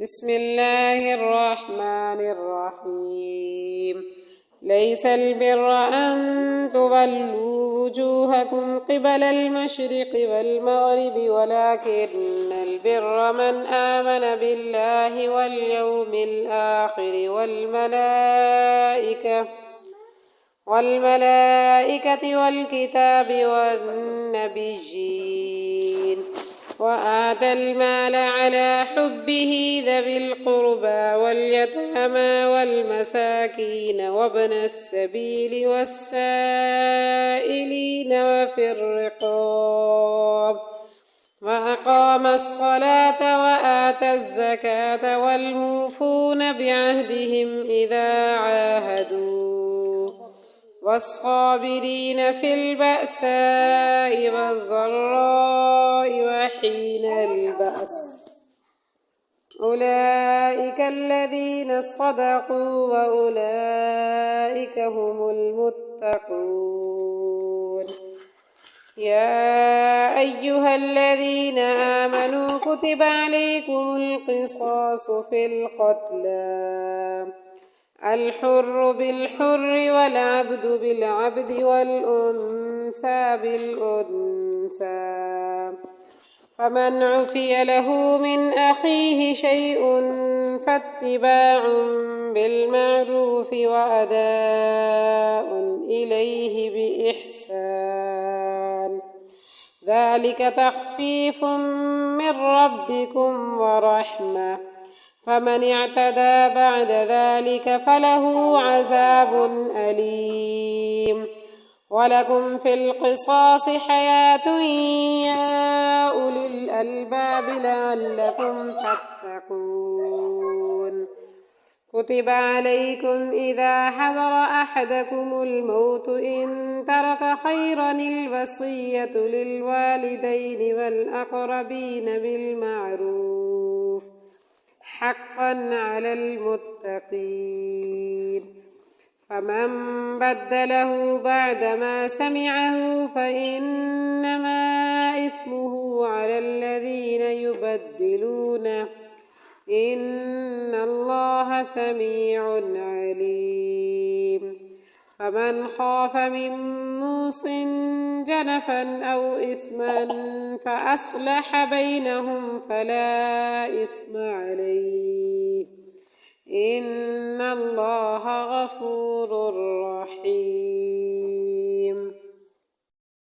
بسم الله الرحمن الرحيم. ليس البر أن تولوا وجوهكم قبل المشرق والمغرب ولكن البر من آمن بالله واليوم الآخر والملائكة والكتاب والنبيين وآتى المال على حبه ذوي القربى واليتامى والمساكين وابن السبيل والسائلين وفي الرقاب وأقام الصلاة وآتى الزكاة والموفون بعهدهم إذا عاهدوا والصابرين في البأساء والضراء وحين البأس أولئك الذين صدقوا وأولئك هم المتقون. يا أيها الذين آمنوا كتب عليكم القصاص في القتلى الحر بالحر والعبد بالعبد والأنثى بالأنثى فمن عفي له من أخيه شيء فاتباع بالمعروف وأداء إليه بإحسان ذلك تخفيف من ربكم ورحمة فمن اعتدى بعد ذلك فله عذاب أليم. ولكم في القصاص حياة يا أولي الألباب لعلكم تتقون. كتب عليكم إذا حضر أحدكم الموت إن ترك خيرا الوصية للوالدين والأقربين بالمعروف حقا على المتقين فمن بدله بعدما سمعه فإنما إثمه على الذين يبدلونه إن الله سميع عليم. فمن خاف من موص جنفا أو إثما فأصلح بينهم فلا إثم عليه إن الله غفور رحيم.